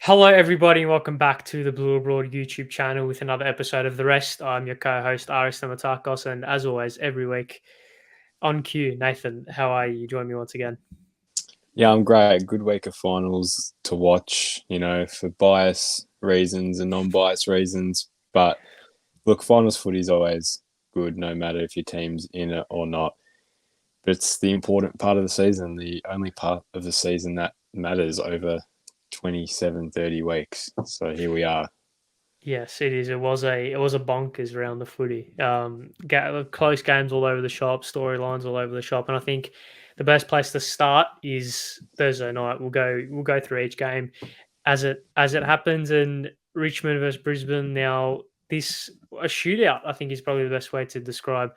Hello, everybody, and welcome back to the Blue Abroad YouTube channel with another episode of The Rest. I'm your co-host, Aris Namatakos, and as always, every week on cue, Nathan, how are you? Join me once again. Yeah, I'm great. Good week of finals to watch, for bias reasons and non-bias reasons. But look, finals footy is always good, no matter if your team's in it or not. But it's the important part of the season, the only part of the season that matters over 27, 30 weeks. So here we are. Yes, it is. It was a bonkers round the footy. Close games all over the shop, storylines all over the shop, and I think the best place to start is Thursday night. We'll go through each game as it happens. And Richmond versus Brisbane. Now, this a shootout, I think, is probably the best way to describe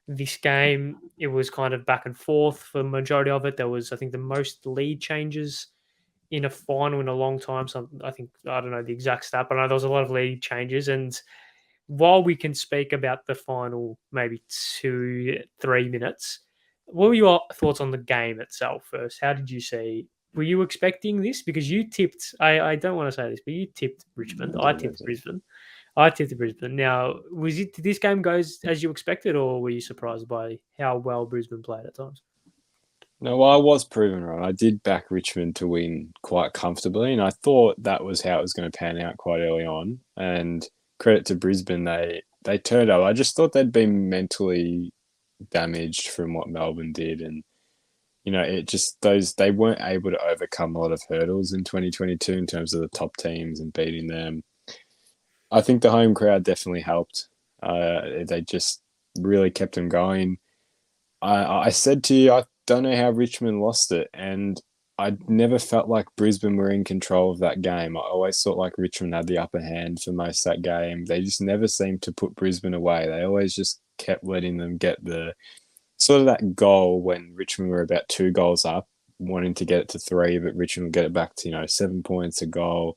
this game. It was kind of back and forth for the majority of it. There was, I think, the most lead changes in a final in a long time. So I think, I don't know the exact stat, but I know there was a lot of lead changes. And while we can speak about the final, maybe 2-3 minutes, what were your thoughts on the game itself first? How did you see? Were you expecting this? Because you tipped, I don't want to say this, but you tipped Richmond. I tipped Brisbane. I tipped Brisbane. Now, did this game go as you expected, or were you surprised by how well Brisbane played at times? No, well, I was proven wrong. I did back Richmond to win quite comfortably, and I thought that was how it was going to pan out quite early on. And credit to Brisbane, they turned up. I just thought they'd been mentally damaged from what Melbourne did, and it just those they weren't able to overcome a lot of hurdles in 2022 in terms of the top teams and beating them. I think the home crowd definitely helped. They just really kept them going. I said to you, I don't know how Richmond lost it, and I never felt like Brisbane were in control of that game. I always thought like Richmond had the upper hand for most of that game. They just never seemed to put Brisbane away. They always just kept letting them get the sort of that goal when Richmond were about 2 goals up, wanting to get it to 3, but Richmond would get it back to 7 points a goal.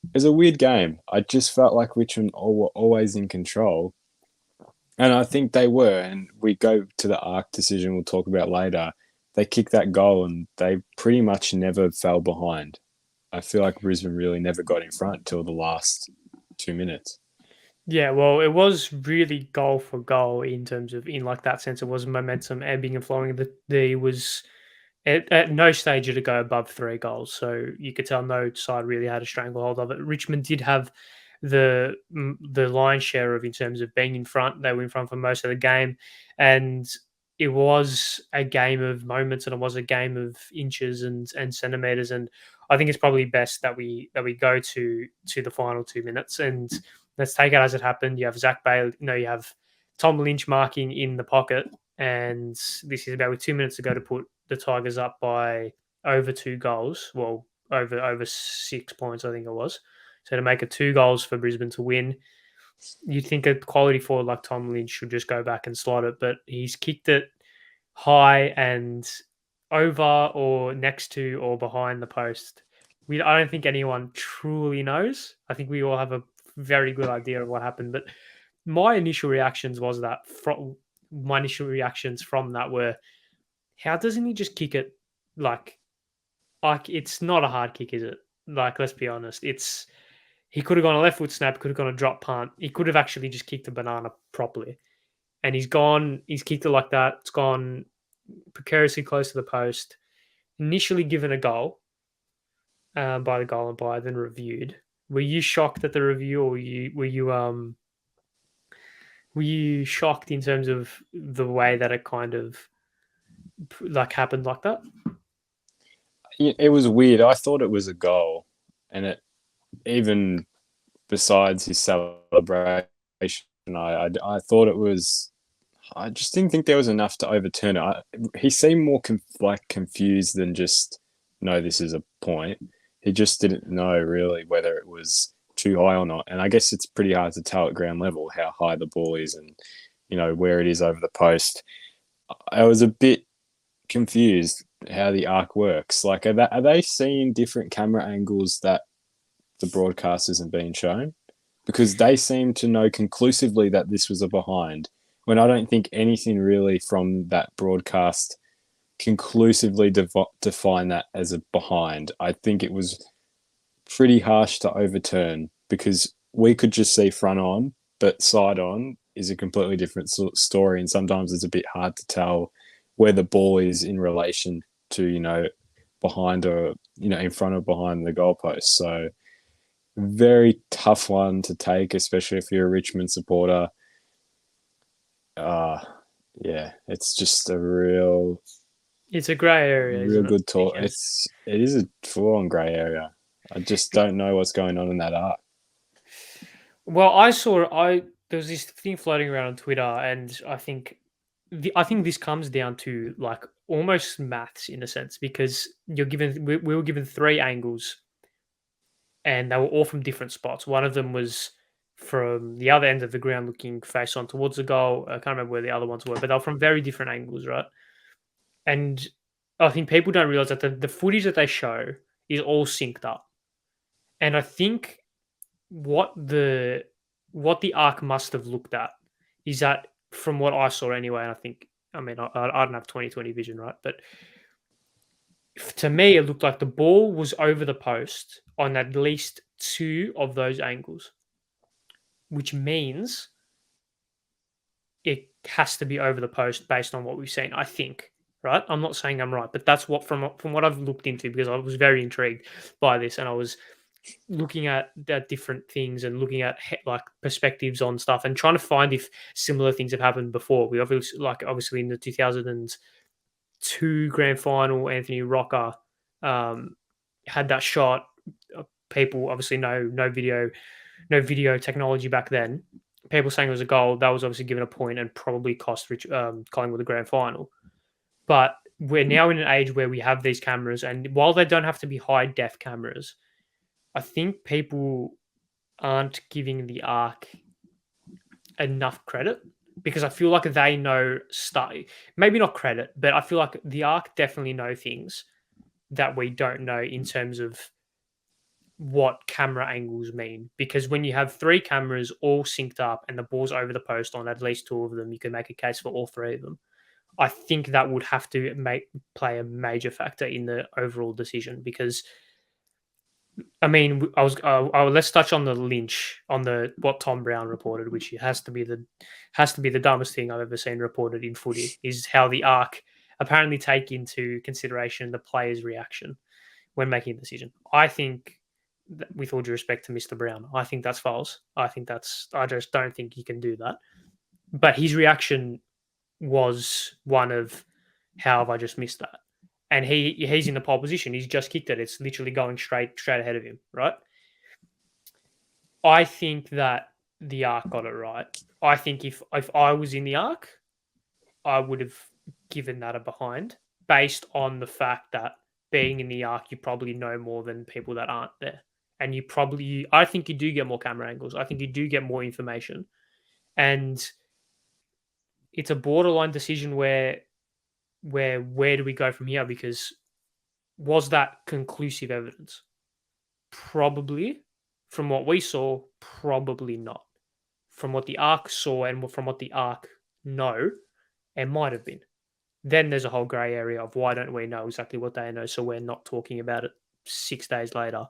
It was a weird game. I just felt like Richmond were always in control. And I think they were. And we go to the ARC decision we'll talk about later. They kicked that goal and they pretty much never fell behind. I feel like Brisbane really never got in front till the last 2 minutes. Yeah, well, it was really goal for goal in terms of, in like that sense. It was momentum ebbing and flowing. There was at no stage did it go above 3 goals, so you could tell no side really had a stranglehold of it. Richmond did have the lion's share of, in terms of being in front. They were in front for most of the game, and it was a game of moments, and it was a game of inches and centimeters. And I think it's probably best that we go to the final 2 minutes, and let's take it as it happened. You have Zach Bailey, you have Tom Lynch marking in the pocket, and this is about with 2 minutes to go to put the Tigers up by over 2 goals. Well, over 6 points, I think it was. So to make it 2 goals for Brisbane to win, you'd think a quality forward like Tom Lynch should just go back and slot it, but he's kicked it high and over or next to or behind the post. I don't think anyone truly knows. I think we all have a very good idea of what happened, but my initial reactions was that my initial reactions from that were, how doesn't he just kick it like it's not a hard kick, is it? Like, let's be honest, he could have gone a left foot snap, could have gone a drop punt. He could have actually just kicked a banana properly. And he's kicked it like that. It's gone precariously close to the post. Initially given a goal by the goal umpire, then reviewed. Were you shocked at the review, or were you shocked in terms of the way that it kind of like happened like that? It was weird. I thought it was a goal, and it even besides his celebration, I thought it was. I just didn't think there was enough to overturn it. He seemed more confused than just no, this is a point. He just didn't know really whether it was too high or not. And I guess it's pretty hard to tell at ground level how high the ball is and where it is over the post. I was a bit confused how the arc works. Like, are they seeing different camera angles that the broadcast isn't being shown? Because they seem to know conclusively that this was a behind, when I don't think anything really from that broadcast conclusively define that as a behind. I think it was pretty harsh to overturn because we could just see front on, but side on is a completely different story. And sometimes it's a bit hard to tell where the ball is in relation to, behind or, in front or behind the goalpost. So, very tough one to take, especially if you're a Richmond supporter. Uh, yeah, it's just a It's a grey area, real isn't it? good talk. Because It is a full on grey area. I just don't know what's going on in that arc. well, I there was this thing floating around on Twitter, and I think this comes down to like almost maths in a sense because we were given three angles and they were all from different spots. One of them was from the other end of the ground looking face on towards the goal. I can't remember where the other ones were, but they were from very different angles, right? And I think people don't realize that the footage that they show is all synced up. And I think what the what the arc must have looked at is that from what I saw anyway, and I think I don't have 2020 vision, right? But to me, it looked like the ball was over the post on at least two of those angles, which means it has to be over the post based on what we've seen. I think, right? I'm not saying I'm right, but that's what from what I've looked into because I was very intrigued by this, and I was looking at different things and looking at like perspectives on stuff and trying to find if similar things have happened before. We obviously in the 2002 grand final, Anthony Rocker had that shot. People obviously no video technology back then. People saying it was a goal that was obviously given a point and probably cost Collingwood the grand final. But we're now in an age where we have these cameras, and while they don't have to be high def cameras, I think people aren't giving the arc enough credit because I feel like they know stuff. Maybe not credit, but I feel like the arc definitely know things that we don't know in terms of what camera angles mean. Because when you have three cameras all synced up and the ball's over the post on at least two of them, you can make a case for all three of them. I think that would have to play a major factor in the overall decision because I mean, let's touch on the Lynch on the what Tom Brown reported, which has to be the dumbest thing I've ever seen reported in footy. Is how the arc apparently take into consideration the player's reaction when making a decision. I think, with all due respect to Mr. Brown, I think that's false. I just don't think he can do that. But his reaction was one of, how have I just missed that? And he's in the pole position. He's just kicked it. It's literally going straight ahead of him, right? I think that the arc got it right. I think if I was in the arc, I would have given that a behind based on the fact that being in the arc, you probably know more than people that aren't there. And I think you do get more camera angles. I think you do get more information. And it's a borderline decision where do we go from here? Because was that conclusive evidence? Probably. From what we saw, probably not. From what the ARC saw and from what the ARC know, it might have been. Then there's a whole grey area of why don't we know exactly what they know, so we're not talking about it 6 days later.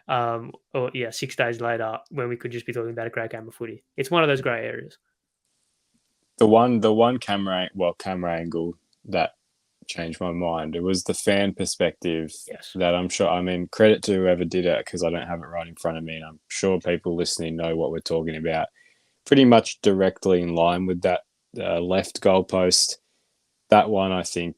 6 days later when we could just be talking about a grey game of footy. It's one of those grey areas. The one camera angle that changed my mind. It was the fan perspective. Yes. That I'm sure. I mean, credit to whoever did it because I don't have it right in front of me, and I'm sure people listening know what we're talking about. Pretty much directly in line with that left goalpost. That one, I think,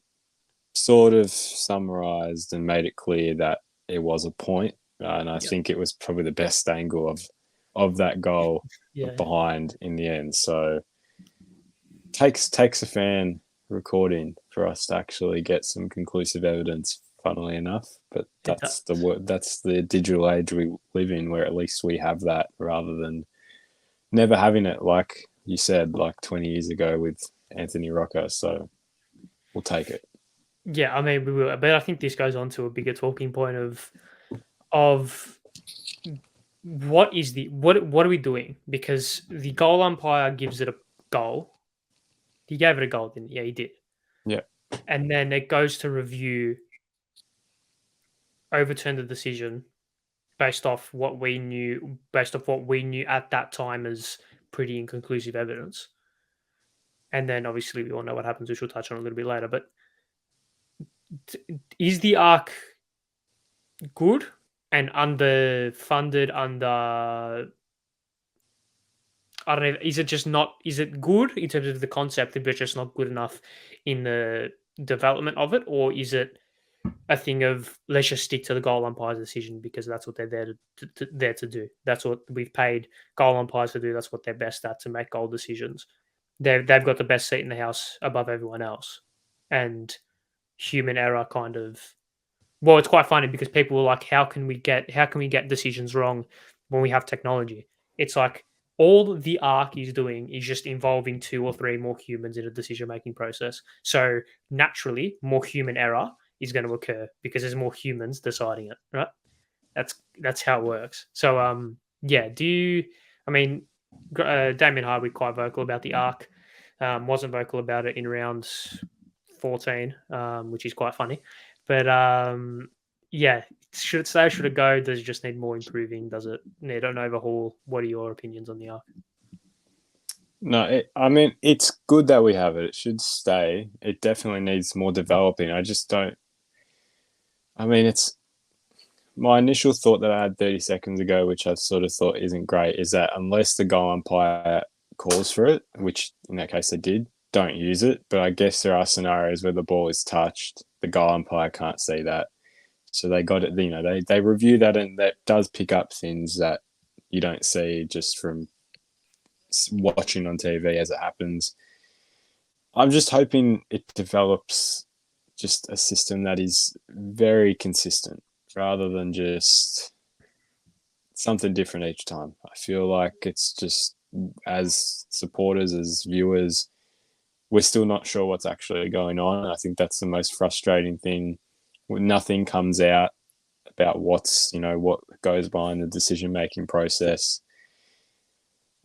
sort of summarized and made it clear that it was a point, and I think it was probably the best angle of that goal behind in the end. So takes a fan recording for us to actually get some conclusive evidence, funnily enough. But that's the digital age we live in, where at least we have that rather than never having it, like you said, like 20 years ago with Anthony Rocker. So we'll take it. Yeah, I mean, we will. But I think this goes on to a bigger talking point of what are we doing? Because the goal umpire gives it a goal. He gave it a goal, didn't he? Yeah, he did. Yeah. And then it goes to review, overturn the decision, based off what we knew at that time as pretty inconclusive evidence. And then obviously we all know what happens, which we'll touch on a little bit later. But is the arc good and underfunded, under I don't know. Is it just not? Is it good in terms of the concept, but just not good enough in the development of it, or is it a thing of let's just stick to the goal umpire's decision because that's what they're there to do. That's what we've paid goal umpires to do. That's what they're best at, to make goal decisions. They've got the best seat in the house above everyone else, and human error kind of, well, it's quite funny because people were like, how can we get decisions wrong when we have technology? It's like all the arc is doing is just involving two or three more humans in a decision making process. So naturally, more human error is going to occur because there's more humans deciding it, right? That's how it works. So yeah, do you? I mean, Damien Hardwick quite vocal about the arc. Wasn't vocal about it in round 14, which is quite funny. But yeah, should it stay? Should it go? Does it just need more improving? Does it need an overhaul? What are your opinions on the arc? No, I mean, it's good that we have it. It should stay. It definitely needs more developing. I just don't. I mean, it's my initial thought that I had 30 seconds ago, which I sort of thought isn't great, is that unless the goal umpire calls for it, which in that case they did, don't use it. But I guess there are scenarios where the ball is touched, the goal umpire can't see that. So they got it, they review that, and that does pick up things that you don't see just from watching on TV as it happens. I'm just hoping it develops just a system that is very consistent rather than just something different each time. I feel like it's just, as supporters, as viewers, we're still not sure what's actually going on. I think that's the most frustrating thing. When nothing comes out about what goes behind the decision making process.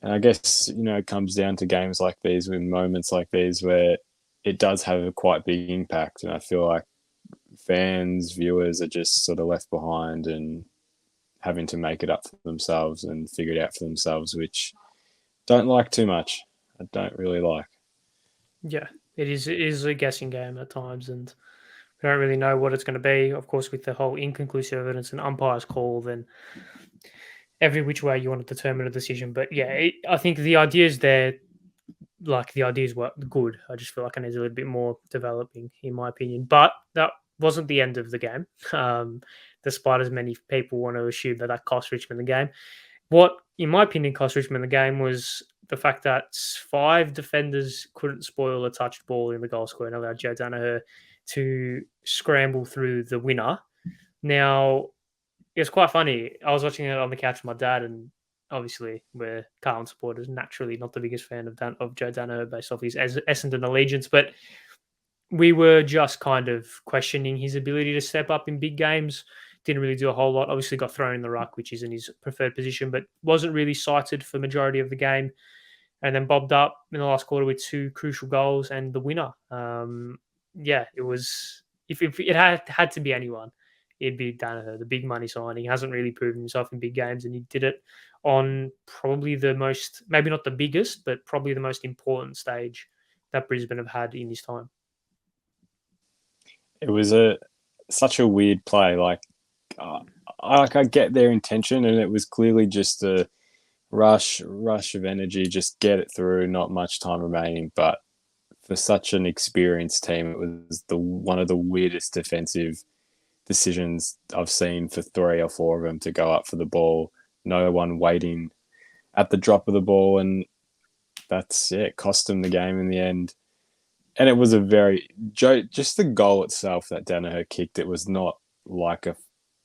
And I guess, it comes down to games like these, with moments like these where it does have a quite big impact. And I feel like fans, viewers are just sort of left behind and having to make it up for themselves and figure it out for themselves, which don't like too much. I don't really like. Yeah, it is a guessing game at times, and we don't really know what it's going to be. Of course, with the whole inconclusive evidence and umpire's call, then every which way you want to determine a decision. But yeah, I think the ideas there, like the ideas were good. I just feel like it needs a little bit more developing, in my opinion. But that wasn't the end of the game. Despite as many people want to assume that that cost Richmond the game. What, in my opinion, cost Richmond the game was the fact that 5 defenders couldn't spoil a touched ball in the goal square and allowed Joe Danaher to scramble through the winner. Now, it's quite funny. I was watching it on the couch with my dad, and obviously we're Carlton supporters. Naturally, not the biggest fan of Joe Danaher based off his Essendon allegiance, but we were just kind of questioning his ability to step up in big games. Didn't really do a whole lot. Obviously, got thrown in the ruck, which isn't his preferred position, but wasn't really cited for majority of the game. And then bobbed up in the last quarter with 2 crucial goals and the winner. Yeah, it was. If it had to be anyone, it'd be Danaher, the big money signing. He hasn't really proven himself in big games, and he did it on probably the most, maybe not the biggest, but probably the most important stage that Brisbane have had in this time. It was such a weird play. Like, I get their intention, and it was clearly just a rush of energy, just get it through, not much time remaining. But for such an experienced team, it was one of the weirdest defensive decisions I've seen for 3 or 4 of them to go up for the ball. No one waiting at the drop of the ball, and that's it. Cost them the game in the end. And it was just the goal itself that Danaher kicked. It was not like a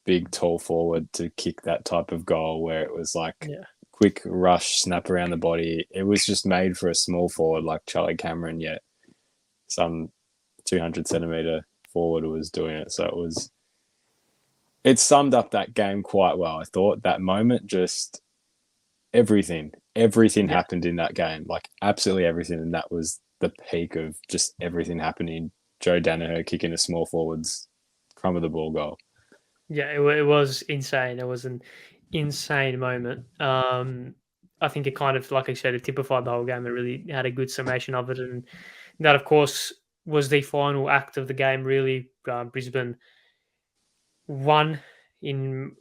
big, tall forward to kick that type of goal where it was like quick rush, snap around the body. It was just made for a small forward like Charlie Cameron, yet some 200 centimetre forward was doing it. So it summed up that game quite well. I thought that moment, just everything happened in that game, like absolutely everything. And that was the peak of just everything happening. Joe Danaher kicking a small forward's crumb of the ball goal. Yeah, it was insane. It was an insane moment. I think it kind of, like I said, it typified the whole game. It really had a good summation of it, and that, of course, was the final act of the game. Really, Brisbane won in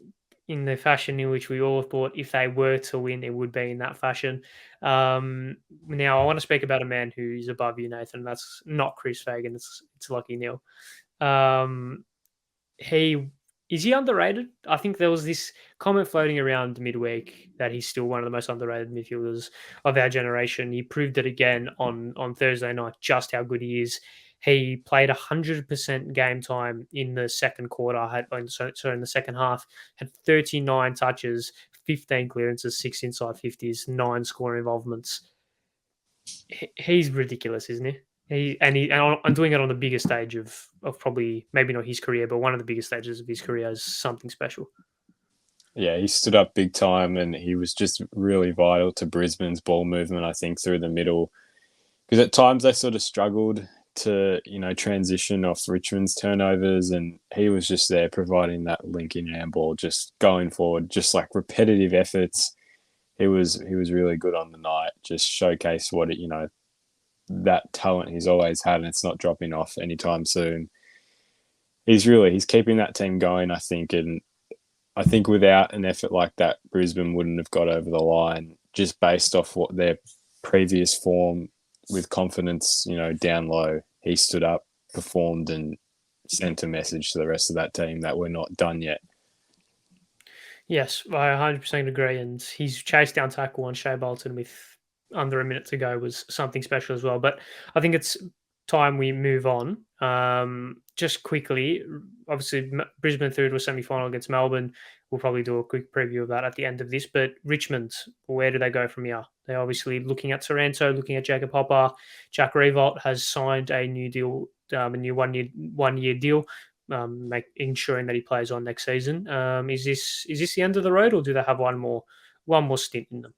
the fashion in which we all thought if they were to win, it would be in that fashion. Now, I want to speak about a man who is above you, Nathan. That's not Chris Fagan. It's Lucky Neil. Um, he is he underrated? I think there was this comment floating around midweek that he's still one of the most underrated midfielders of our generation. He proved it again on Thursday night, just how good he is. He played 100% game time in the second quarter. In the second half, had 39 touches, 15 clearances, 6 inside 50s, 9 scoring involvements. He's ridiculous, isn't he? And doing it on the biggest stage of probably maybe not his career, but one of the biggest stages of his career is something special. Yeah, he stood up big time, and he was just really vital to Brisbane's ball movement, I think, through the middle. Because at times they sort of struggled to, transition off Richmond's turnovers, and he was just there providing that link in handball, just going forward, just like repetitive efforts. He was really good on the night, just showcased what that talent he's always had, and it's not dropping off anytime soon. He's keeping that team going, I think, and I think without an effort like that, Brisbane wouldn't have got over the line just based off what their previous form with confidence, down low. He stood up, performed, and sent a message to the rest of that team that we're not done yet. Yes, I 100% agree. And his chase down tackle on Shea Bolton with under a minute to go was something special as well. But I think it's time we move on. Just quickly, obviously, Brisbane through to a semi final against Melbourne. We'll probably do a quick preview of that at the end of this. But Richmond, where do they go from here? They're obviously looking at Taranto, looking at Jacob Hopper. Jack Revolt has signed a new deal, a new one year deal, ensuring that he plays on next season. Is this the end of the road, or do they have one more stint in them?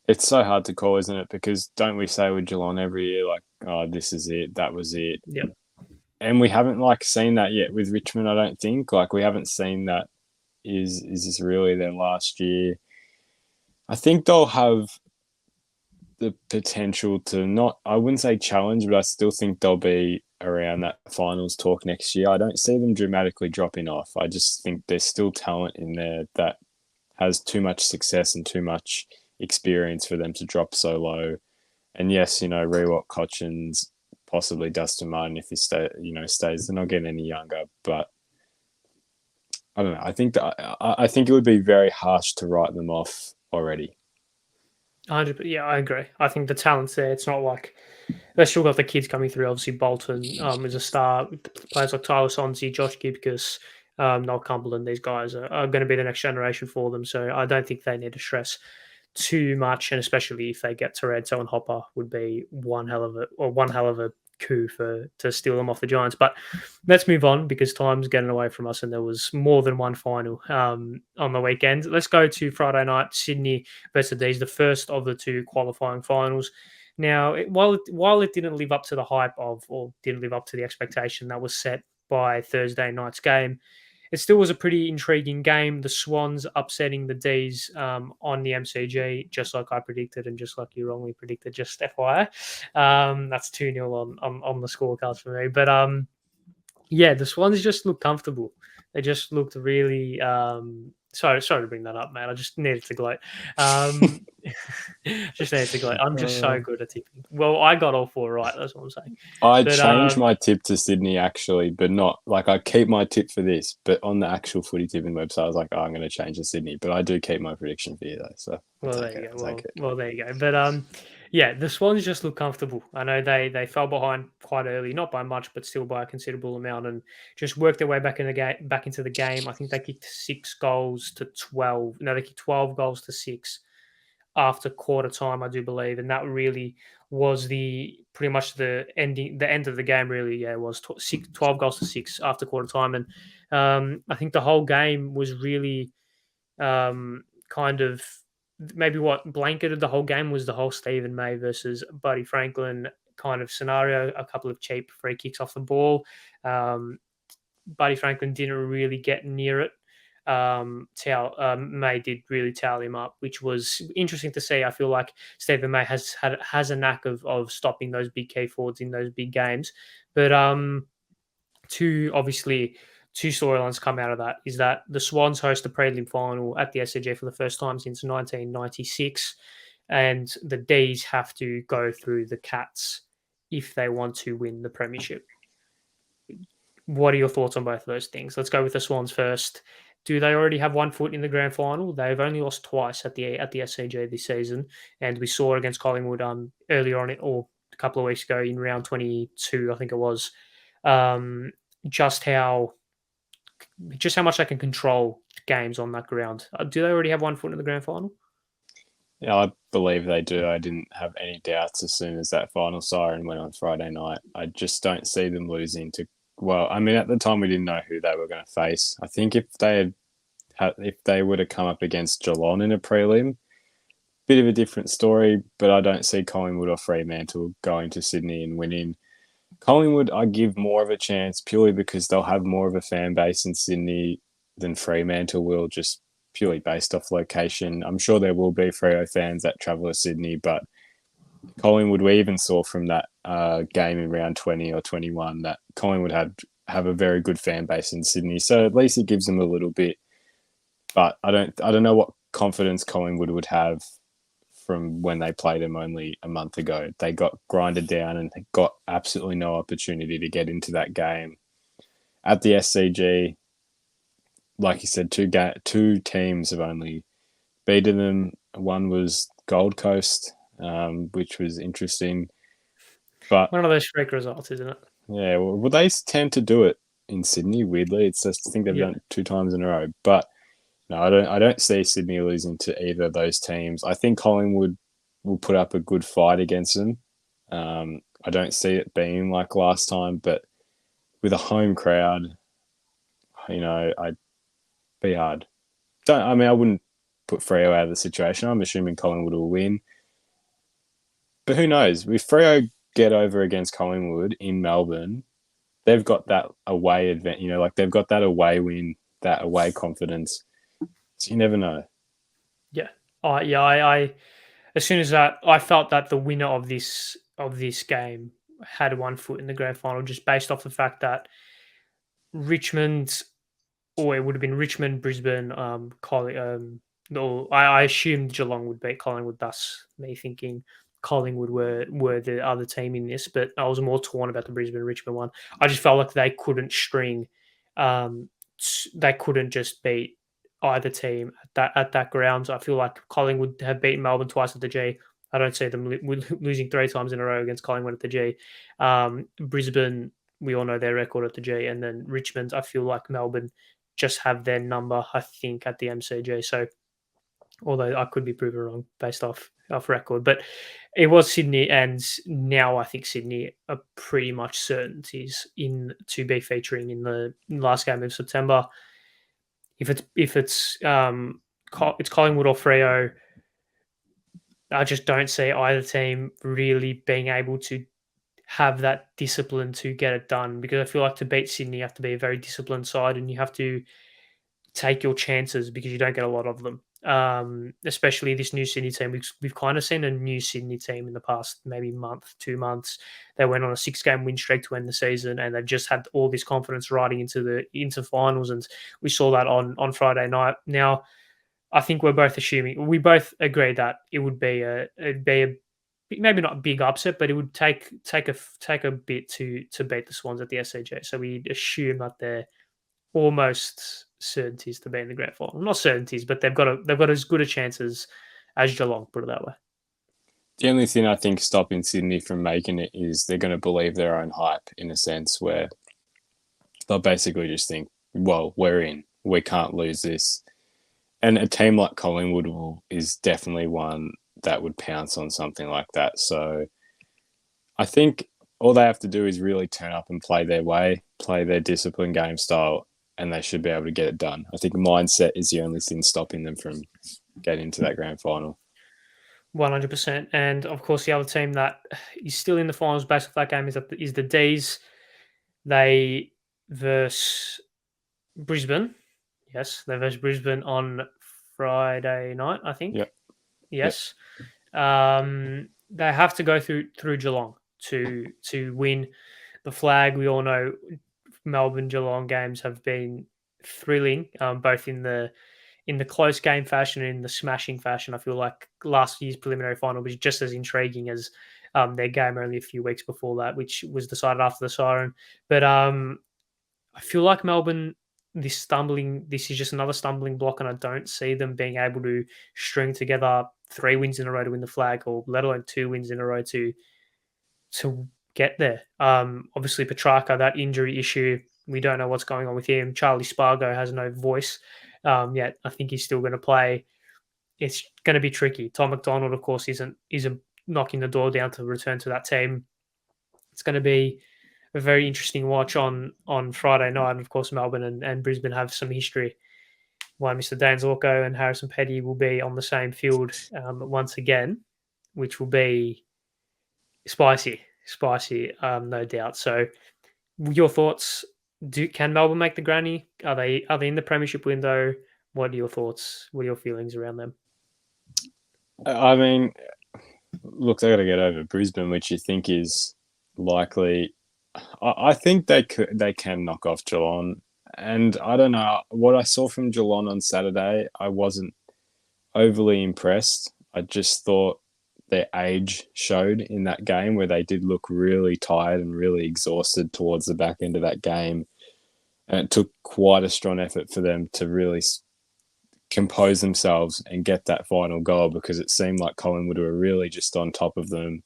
It's so hard to call, isn't it? Because don't we say with Geelong every year, like, oh, this is it, that was it. Yeah. And we haven't seen that yet with Richmond, I don't think. We haven't seen that is this really their last year. I think they'll have the potential to not, I wouldn't say challenge, but I still think they'll be around that finals talk next year. I don't see them dramatically dropping off. I just think there's still talent in there that has too much success and too much experience for them to drop so low. And yes, Rewalt, Cotchins, possibly Dustin Martin if he stays. They're not getting any younger, but I don't know. I think it would be very harsh to write them off already. 100. Yeah, I agree. I think the talent's there. It's not like they've still got the kids coming through. Obviously, Bolton is a star. Players like Tyler Sonsi, Josh Gibcus, Noel Cumberland. These guys are going to be the next generation for them. So I don't think they need to stress too much, and especially if they get Toretto and Hopper, would be one hell of a coup to steal them off the Giants. But let's move on because time's getting away from us, and there was more than one final on the weekend. Let's go to Friday night, Sydney versus D's, the first of the two qualifying finals. Now, while it didn't live up to the hype or didn't live up to the expectation that was set by Thursday night's game, it still was a pretty intriguing game. The Swans upsetting the D's on the MCG, just like I predicted and just like you wrongly predicted, just FYI. That's 2-0 on the scorecards for me. But yeah, the Swans just looked comfortable. They just looked really. Sorry to bring that up, man. I just needed to gloat. Just needed to gloat. I'm just so good at tipping. Well, I got all four right. That's what I'm saying. I changed my tip to Sydney actually, but not I keep my tip for this, but on the actual footy tipping website, I was like, I'm going to change to Sydney, but I do keep my prediction for you though. So there you go. Well, there you go. But yeah, the Swans just look comfortable. I know they fell behind quite early, not by much, but still by a considerable amount, and just worked their way back into the game. I think they kicked 6 goals to 12. No, they kicked 12 goals to 6 after quarter time, I do believe, and that really was pretty much the end of the game. Really, yeah, it was 12 goals to 6 after quarter time, and I think the whole game was really kind of maybe what blanketed the whole game was the whole Stephen May versus Buddy Franklin kind of scenario. A couple of cheap free kicks off the ball. Buddy Franklin didn't really get near it. May did really tally him up, which was interesting to see. I feel like Stephen May has a knack of stopping those big key forwards in those big games. But obviously two storylines come out of that is that the Swans host a prelim final at the SCG for the first time since 1996, and the D's have to go through the Cats if they want to win the premiership. What are your thoughts on both of those things? Let's go with the Swans first. Do they already have one foot in the grand final? They've only lost twice at the SCG this season, and we saw against Collingwood earlier on or a couple of weeks ago in round 22, I think it was, um, just how much they can control games on that ground. Do they already have one foot in the grand final? Yeah, I believe they do. I didn't have any doubts as soon as that final siren went on Friday night. I just don't see them losing to. Well, I mean, at the time we didn't know who they were going to face. I think if they would have come up against Geelong in a prelim, bit of a different story. But I don't see Collingwood or Fremantle going to Sydney and winning. Collingwood, I give more of a chance purely because they'll have more of a fan base in Sydney than Fremantle will, just purely based off location. I'm sure there will be Freo fans that travel to Sydney, but Collingwood, we even saw from that game in round 20 or 21 that Collingwood have a very good fan base in Sydney. So at least it gives them a little bit. But I don't know what confidence Collingwood would have from when they played them only a month ago. They got grinded down and got absolutely no opportunity to get into that game. At the SCG, like you said, two teams have only beaten them. One was Gold Coast, which was interesting. But one of those freak results, isn't it? Yeah, well, they tend to do it in Sydney. Weirdly, it's just I think they've done it 2 times in a row. But no, I don't see Sydney losing to either of those teams. I think Collingwood will put up a good fight against them. I don't see it being like last time, but with a home crowd, I'd be hard. I wouldn't put Freo out of the situation. I'm assuming Collingwood will win. But who knows? If Freo get over against Collingwood in Melbourne, they've got that away event, they've got that away win, that away confidence. So you never know. Yeah. I as soon as that, I felt that the winner of this game had one foot in the grand final, just based off the fact that Richmond, or it would have been Richmond, Brisbane, no, I assumed Geelong would beat Collingwood. Thus, me thinking Collingwood were the other team in this, but I was more torn about the Brisbane Richmond one. I just felt like they couldn't string, they couldn't just beat either team at that ground. So I feel like Collingwood have beaten Melbourne twice at the G. I don't see them losing 3 times in a row against Collingwood at the G. Brisbane, we all know their record at the G, and then Richmond, I feel like Melbourne just have their number, I think, at the MCG. So, although I could be proven wrong based off record, but it was Sydney, and now I think Sydney are pretty much certainties to be featuring in the last game of September. If it's Collingwood or Freo, I just don't see either team really being able to have that discipline to get it done, because I feel like to beat Sydney, you have to be a very disciplined side and you have to take your chances because you don't get a lot of them. Especially this new Sydney team. We've kind of seen a new Sydney team in the past maybe month, 2 months. They went on a 6-game win streak to end the season, and they've just had all this confidence riding into finals. And we saw that on Friday night. Now, I think we both agree that it would be a maybe not a big upset, but it would take a bit to beat the Swans at the SCG. So we assume that they're almost certainties to be in the grand final. Not certainties, but they've got as good a chance as Geelong, put it that way. The only thing I think stopping Sydney from making it is they're going to believe their own hype, in a sense where they'll basically just think, well, we're in. We can't lose this. And a team like Collingwood is definitely one that would pounce on something like that. So I think all they have to do is really turn up and play their way, play their disciplined game style, and they should be able to get it done. I think mindset is the only thing stopping them from getting to that grand final. 100%. And of course, the other team that is still in the finals based off that game is the D's. They versus Brisbane. Yes, they're versus Brisbane on Friday night, I think. Yep. Yep. Yes. They have to go through Geelong to win the flag. We all know Melbourne Geelong games have been thrilling, both in the close game fashion and in the smashing fashion. I feel like last year's preliminary final was just as intriguing as their game only a few weeks before that, which was decided after the siren. But I feel like Melbourne, this is just another stumbling block, and I don't see them being able to string together 3 wins in a row to win the flag, or let alone 2 wins in a row to get there. Obviously, Petrarca, that injury issue, we don't know what's going on with him. Charlie Spargo has no voice yet. I think he's still going to play. It's going to be tricky. Tom McDonald, of course, isn't knocking the door down to return to that team. It's going to be a very interesting watch on Friday night. And of course, Melbourne and Brisbane have some history. Why Mr. Dane Zorko and Harrison Petty will be on the same field once again, which will be spicy, no doubt. So, your thoughts? Can Melbourne make the granny? Are they in the premiership window? What are your thoughts? What are your feelings around them? I mean, look, they got to get over Brisbane, which you think is likely. I think they can knock off Geelong, and I don't know what I saw from Geelong on Saturday. I wasn't overly impressed. I just thought their age showed in that game where they did look really tired and really exhausted towards the back end of that game. And it took quite a strong effort for them to really compose themselves and get that final goal because it seemed like Collingwood were really just on top of them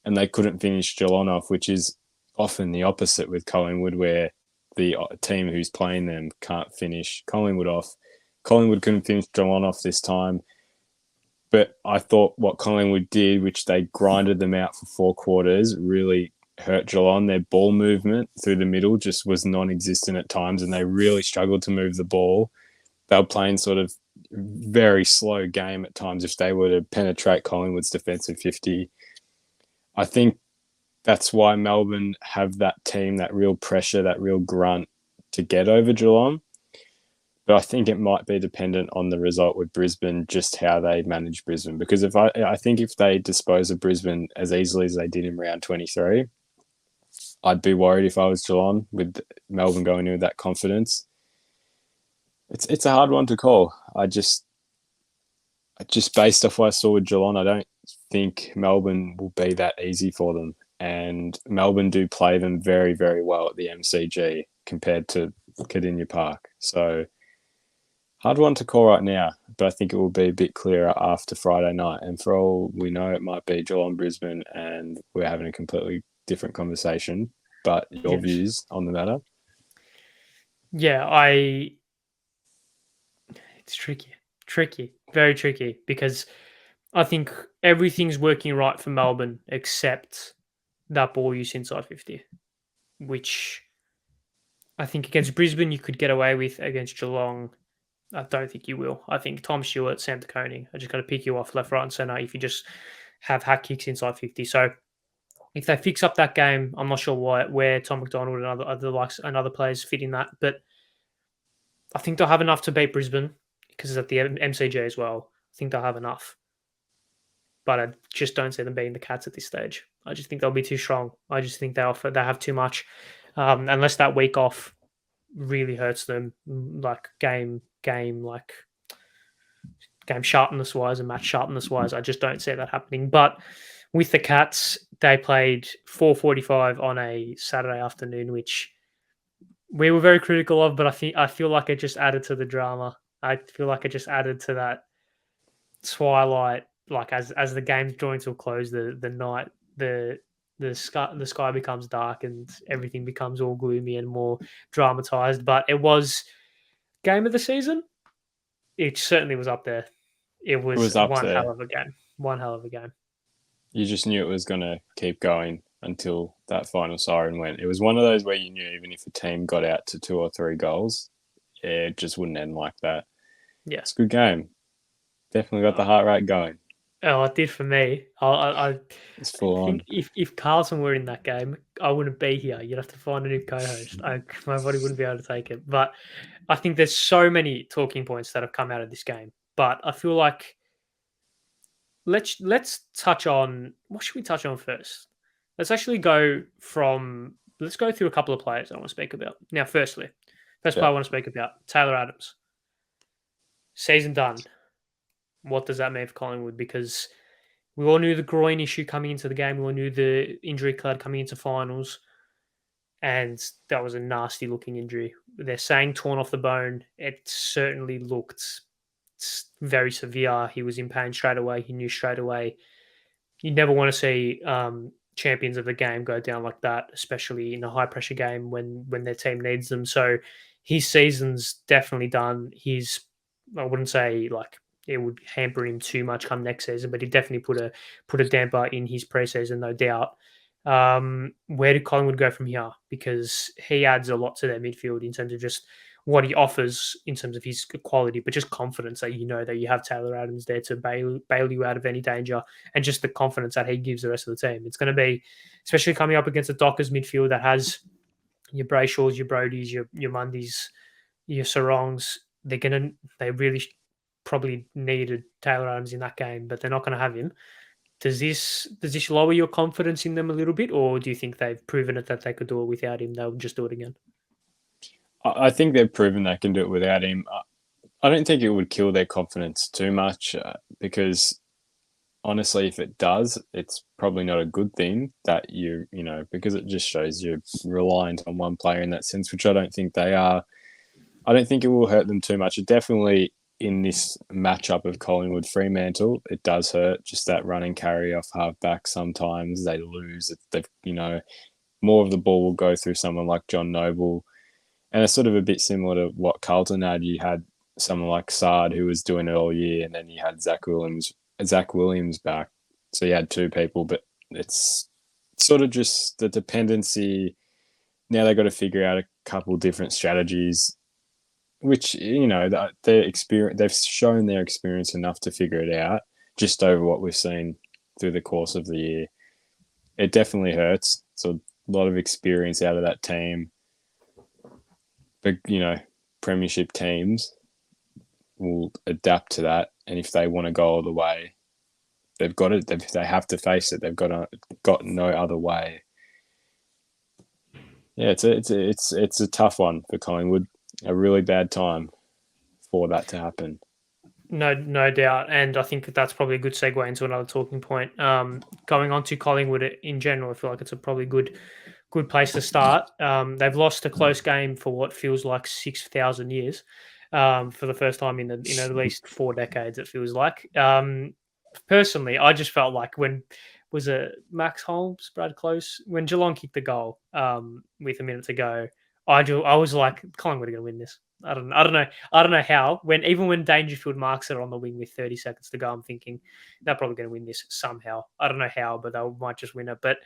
and they couldn't finish Geelong off, which is often the opposite with Collingwood where the team who's playing them can't finish Collingwood off. Collingwood couldn't finish Geelong off this time. But I thought what Collingwood did, which they grinded them out for 4 quarters, really hurt Geelong. Their ball movement through the middle just was non-existent at times, and they really struggled to move the ball. They were playing sort of very slow game at times if they were to penetrate Collingwood's defensive 50. I think that's why Melbourne have that team, that real pressure, that real grunt to get over Geelong. But I think it might be dependent on the result with Brisbane, just how they manage Brisbane. Because I think if they dispose of Brisbane as easily as they did in round 23, I'd be worried if I was Geelong with Melbourne going in with that confidence. It's a hard one to call. Just based off what I saw with Geelong, I don't think Melbourne will be that easy for them. And Melbourne do play them very, very well at the MCG compared to Cardinia Park. So hard one to call right now, but I think it will be a bit clearer after Friday night. And for all we know, it might be Geelong Brisbane and we're having a completely different conversation. But your Yes. views on the matter? Yeah, it's tricky, very tricky because I think everything's working right for Melbourne except that ball use inside 50, which I think against Brisbane you could get away with. Against Geelong, I don't think you will. I think Tom Stewart, Sam De Koning are just going to pick you off left, right, and centre if you just have hack kicks inside 50. So if they fix up that game, I'm not sure where Tom McDonald and other players fit in that, but I think they'll have enough to beat Brisbane because it's at the MCG as well. I think they'll have enough, but I just don't see them beating the Cats at this stage. I just think they'll be too strong. I just think they have too much. Unless that week off really hurts them, like game sharpness wise and match sharpness wise, I just don't see that happening. But with the Cats, they played 4:45 on a Saturday afternoon, which we were very critical of, but I feel like it just added to the drama. I feel like it just added to that twilight. Like as the game's drawing to a close, the night the sky becomes dark and everything becomes all gloomy and more dramatized. But it was game of the season. It certainly was up there. It It was was up one hell there. of a game. One hell of a game. You just knew it was going to keep going until that final siren went. It was one of those where you knew even if a team got out to 2 or 3 goals, it just wouldn't end like that. Yeah. It's a good game. Definitely got the heart rate going. Oh, it did for me. It's I full think on. if Carlson were in that game, I wouldn't be here. You'd have to find a new co-host. My body wouldn't be able to take it. But I think there's so many talking points that have come out of this game. But I feel like let's touch on what should we touch on first? Let's actually go from let's go through a couple of players I want to speak about. Now, first Yeah. player I want to speak about, Taylor Adams. Season done. What does that mean for Collingwood? Because we all knew the groin issue coming into the game. We all knew the injury cloud coming into finals, and that was a nasty looking injury. They're saying torn off the bone. It certainly looked very severe. He was in pain straight away. He knew straight away. You never want to see champions of the game go down like that, especially in a high pressure game when their team needs them. So his season's definitely done. I wouldn't say like it would hamper him too much come next season, but he definitely put a damper in his preseason, no doubt. Where did Collingwood go from here? Because he adds a lot to their midfield in terms of just what he offers in terms of his quality, but just confidence that you know that you have Taylor Adams there to bail you out of any danger, and just the confidence that he gives the rest of the team. It's going to be, especially coming up against the Dockers midfield that has your Brayshaws, your Brodies, your Mundys, your Sarongs. They really probably needed Taylor Adams in that game, but they're not going to have him. Does this lower your confidence in them a little bit, or do you think they've proven it that they could do it without him? They'll just do it again. I think they've proven they can do it without him. I don't think it would kill their confidence too much because honestly, if it does, it's probably not a good thing that because it just shows you're reliant on one player in that sense, which I don't think they are. I don't think it will hurt them too much. It definitely, in this matchup of Collingwood Fremantle, it does hurt. Just that run and carry off halfback. Sometimes they lose. More of the ball will go through someone like John Noble, and it's sort of a bit similar to what Carlton had. You had someone like Sard who was doing it all year, and then you had Zach Williams back. So you had two people, but it's sort of just the dependency. Now they got to figure out a couple different strategies, which their experience. They've shown their experience enough to figure it out. Just over what we've seen through the course of the year, it definitely hurts. So a lot of experience out of that team, but premiership teams will adapt to that, and if they want to go all the way, they've got it. They have to face it. They've got no other way. Yeah, it's a tough one for Collingwood. A really bad time for that to happen. No doubt, and I think that's probably a good segue into another talking point. Going on to Collingwood in general, I feel like it's a probably good place to start. They've lost a close game for what feels like 6,000 years, for the first time in at least 4 decades. It feels like. Personally, I just felt like when was it Max Holmes, Brad Close, when Geelong kicked the goal with a minute to go, I was like, Collingwood are going to win this. I don't know how. Even when Dangerfield marks it on the wing with 30 seconds to go, I'm thinking they're probably going to win this somehow. I don't know how, but they might just win it. But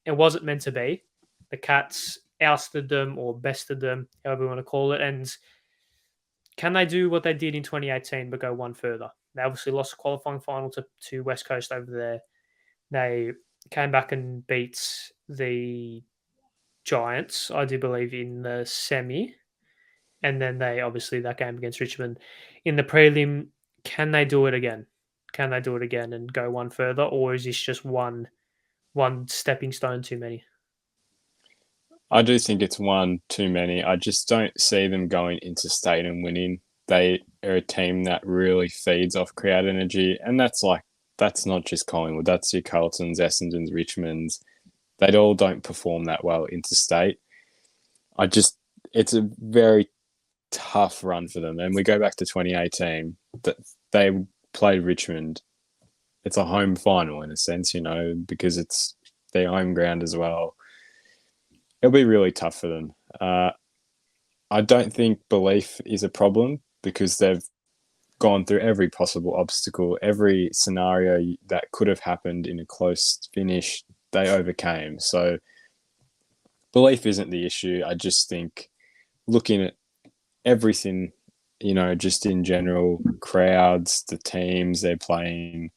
it wasn't meant to be. The Cats ousted them or bested them, however you want to call it. And can they do what they did in 2018 but go one further? They obviously lost the qualifying final to West Coast over there. They came back and beat the Giants, I do believe, in the semi. And then they obviously that game against Richmond in the prelim. Can they do it again? Can they do it again and go one further, or is this just one stepping stone too many? I do think it's one too many. I just don't see them going into state and winning. They are a team that really feeds off crowd energy, and that's not just Collingwood. That's your Carltons, Essendons, Richmonds. They all don't perform that well interstate. It's a very tough run for them. And we go back to 2018, that they played Richmond. It's a home final in a sense, because it's their home ground as well. It'll be really tough for them. I don't think belief is a problem because they've gone through every possible obstacle, every scenario that could have happened in a close finish, they overcame. So belief isn't the issue. I just think looking at everything, just in general, crowds, the teams they're playing,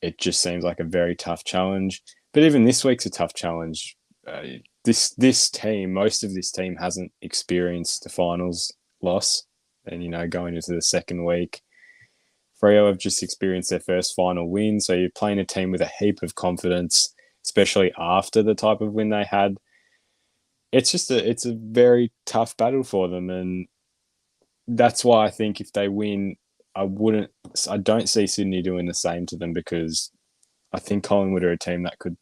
it just seems like a very tough challenge. But even this week's a tough challenge. Uh, this team, most of this team hasn't experienced the finals loss, and going into the second week, Freo have just experienced their first final win. So you're playing a team with a heap of confidence, especially after the type of win they had. It's a very tough battle for them, and that's why I think if they win, I don't see Sydney doing the same to them, because I think Collingwood are a team that could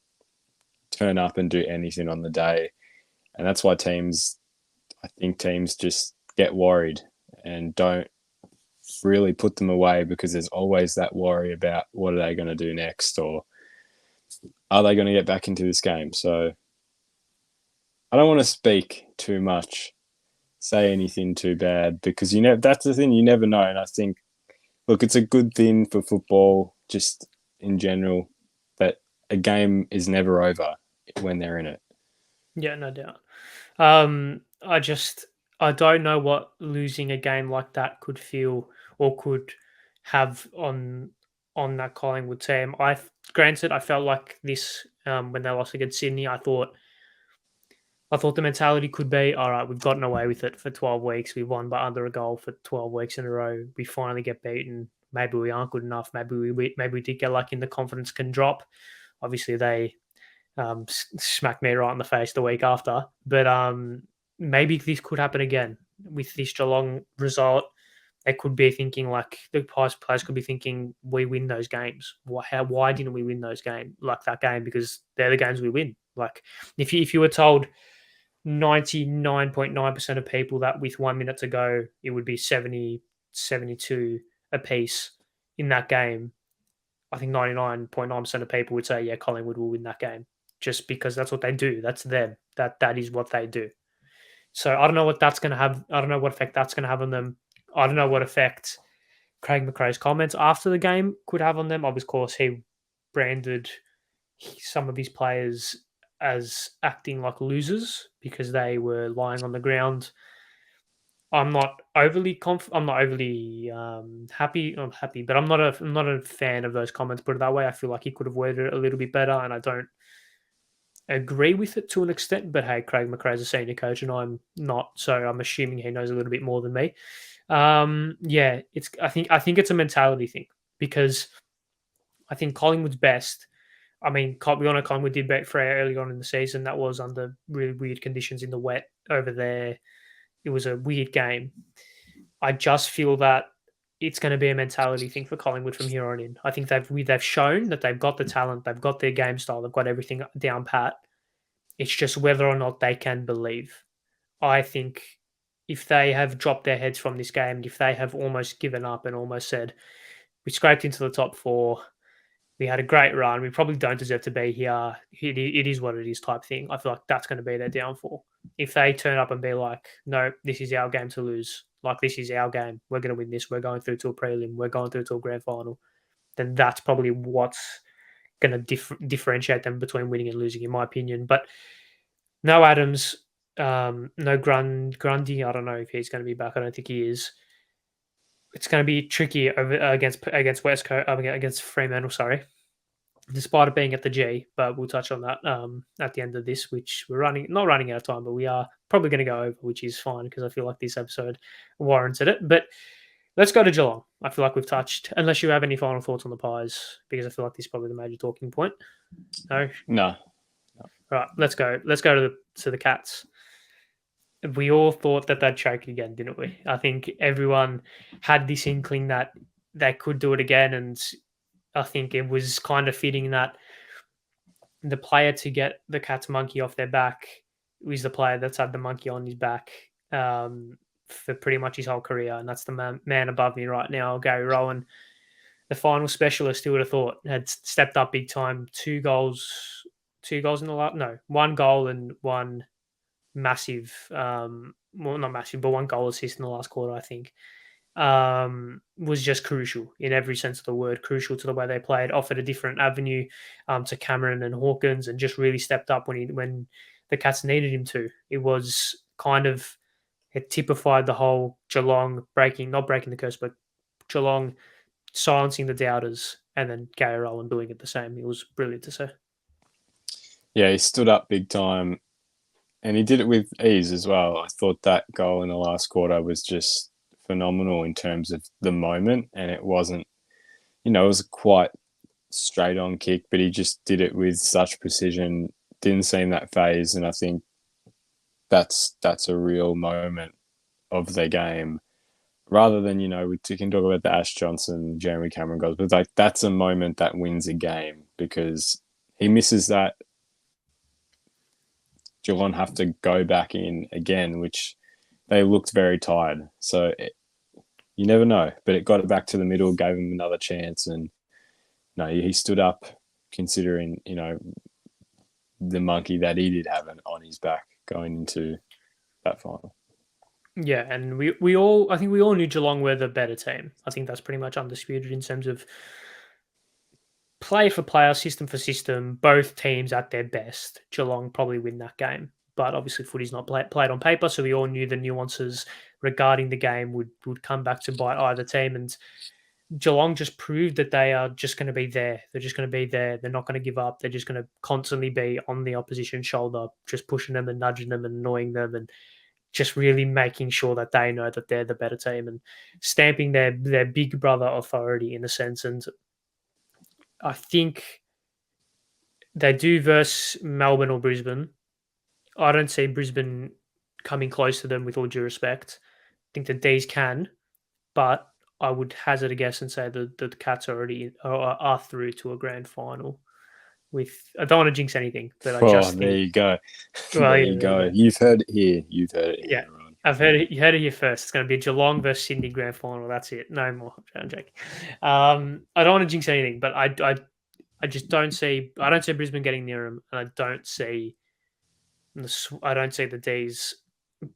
turn up and do anything on the day, and that's why I think teams just get worried and don't really put them away, because there's always that worry about what are they going to do next, or are they going to get back into this game. So I don't want to speak too much, say anything too bad, because that's the thing, you never know. And I think, look, it's a good thing for football just in general that a game is never over when they're in it. Yeah, no doubt. I don't know what losing a game like that could feel or could have on that Collingwood team. Granted, I felt like this when they lost against Sydney. I thought the mentality could be, all right, we've gotten away with it for 12 weeks. We won by under a goal for 12 weeks in a row. We finally get beaten. Maybe we aren't good enough. Maybe we did get lucky and the confidence can drop. Obviously, they smacked me right in the face the week after. But maybe this could happen again with this Geelong result. They could be thinking, like, the players could be thinking, we win those games. Why didn't we win those games, like that game? Because they're the games we win. Like, if you were told 99.9% of people that with 1 minute to go, it would be 70-72 apiece in that game, I think 99.9% of people would say, yeah, Collingwood will win that game, just because that's what they do. That's them. That is what they do. So I don't know what that's going to have. I don't know what effect that's going to have on them. I don't know what effect Craig McRae's comments after the game could have on them. Of course, he branded some of his players as acting like losers because they were lying on the ground. I'm not overly happy. I'm happy, but I'm not a fan of those comments. Put it that way. I feel like he could have worded it a little bit better, and I don't agree with it to an extent. But hey, Craig McRae's a senior coach, and I'm not, so I'm assuming he knows a little bit more than me. Yeah, I think it's a mentality thing, because I think Collingwood's best. I mean, we all know Collingwood did beat Freo early on in the season. That was under really weird conditions in the wet over there. It was a weird game. I just feel that it's going to be a mentality thing for Collingwood from here on in. I think they've shown that they've got the talent, they've got their game style, they've got everything down pat. It's just whether or not they can believe. I think if they have dropped their heads from this game, if they have almost given up and almost said, we scraped into the top four, we had a great run, we probably don't deserve to be here, it is what it is type thing, I feel like that's going to be their downfall. If they turn up and be like, no, this is our game to lose, like this is our game, we're going to win this, we're going through to a prelim, we're going through to a grand final, then that's probably what's going to differentiate them between winning and losing, in my opinion. But no Adams, no Grundy. I don't know if he's going to be back. I don't think he is. It's going to be tricky against West Coast, against Fremantle. Sorry, despite it being at the G. But we'll touch on that at the end of this, which we're not running out of time, but we are probably going to go over, which is fine because I feel like this episode warranted it. But let's go to Geelong. I feel like we've touched. Unless you have any final thoughts on the Pies, because I feel like this is probably the major talking point. No. No. Right, let's go. Let's go to the Cats. We all thought that they'd choke again, didn't we? I think everyone had this inkling that they could do it again, and I think it was kind of fitting that the player to get the Cats monkey off their back was the player that's had the monkey on his back for pretty much his whole career, and that's the man above me right now, Gary Rowan. The final specialist, who would have thought, had stepped up big time. Two goals in the last, no, one goal and one massive, well, not massive, but one goal assist in the last quarter, I think, was just crucial in every sense of the word, crucial to the way they played, offered a different avenue to Cameron and Hawkins, and just really stepped up when the Cats needed him to. It was kind of, it typified the whole Geelong not breaking the curse, but Geelong silencing the doubters, and then Gary Rowan doing it the same. It was brilliant to see. Yeah, he stood up big time, and he did it with ease as well. I thought that goal in the last quarter was just phenomenal in terms of the moment, and it wasn't, it was a quite straight on kick, but he just did it with such precision. Didn't seem that phased, and I think that's a real moment of their game. Rather than, we can talk about the Ash Johnson, Jeremy Cameron goals, but like that's a moment that wins a game because he misses that. Geelong have to go back in again, which they looked very tired. So you never know, but it got it back to the middle, gave him another chance, and no, he stood up, considering the monkey that he did have on his back going into that final. Yeah, and we all, I think we all knew Geelong were the better team. I think that's pretty much undisputed in terms of player for player, system for system. Both teams at their best, Geelong probably win that game. But obviously, footy's not played on paper, so we all knew the nuances regarding the game would come back to bite either team. And Geelong just proved that they are just going to be there. They're just going to be there. They're not going to give up. They're just going to constantly be on the opposition shoulder, just pushing them and nudging them and annoying them and just really making sure that they know that they're the better team and stamping their big brother authority in a sense. And I think they do versus Melbourne or Brisbane. I don't see Brisbane coming close to them with all due respect. I think the D's can, but I would hazard a guess and say that the Cats already are through to a grand final. With I don't want to jinx anything, but I Oh, just there think. you go. Well, There yeah, you there you go. go. You've heard it here. You've heard it Yeah, here, Ron. I've heard it. You heard it here first. It's going to be a Geelong versus Sydney grand final. That's it. No more. I'm joking. I don't want to jinx anything, but I just don't see. I don't see Brisbane getting near them, and I don't see the D's.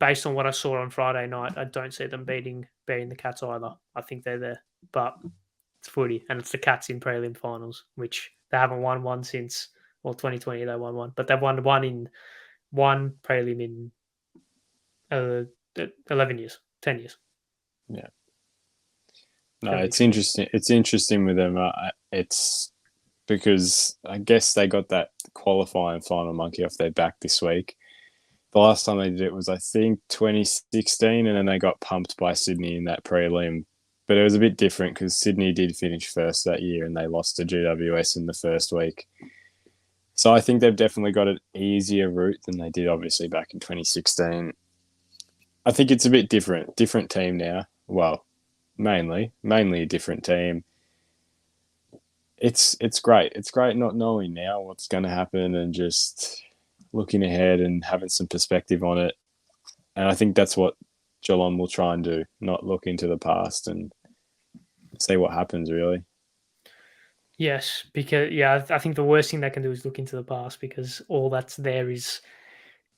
Based on what I saw on Friday night, I don't see them beating the Cats either. I think they're there, but it's footy, and it's the Cats in prelim finals, which they haven't won one since 2020. They won one, but they've won one prelim in uh, 11 years, 10 years. Yeah. No, it's interesting. It's interesting with them. It's because I guess they got that qualifying final monkey off their back this week. The last time they did it was, I think, 2016, and then they got pumped by Sydney in that prelim. But it was a bit different because Sydney did finish first that year and they lost to GWS in the first week. So I think they've definitely got an easier route than they did, obviously, back in 2016. I think it's a bit different. Different team now. Well, mainly a different team. It's great. It's great not knowing now what's going to happen and just looking ahead and having some perspective on it. And I think that's what Geelong will try and do, not look into the past and see what happens, really. Yes, because I think the worst thing they can do is look into the past because all that's there is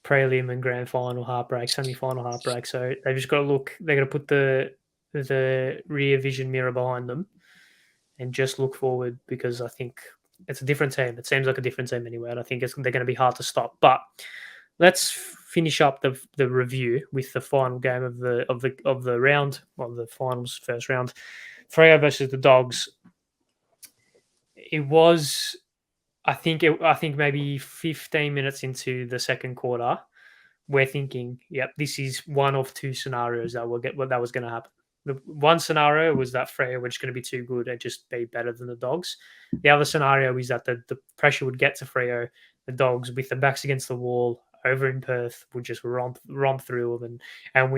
prelim and grand final heartbreak, semi-final heartbreak. So they've just got to look. They're going to put the rear vision mirror behind them and just look forward because I think it's a different team. It seems like a different team anyway, and I think they're going to be hard to stop. But let's finish up the review with the final game of the round of the finals, first round, Freo versus the Dogs. It was, I think maybe 15 minutes into the second quarter, we're thinking, yep, this is one of two scenarios that was going to happen. The one scenario was that Freo were just going to be too good and just be better than the Dogs. The other scenario is that the pressure would get to Freo. The Dogs, with their backs against the wall over in Perth, would just romp through them and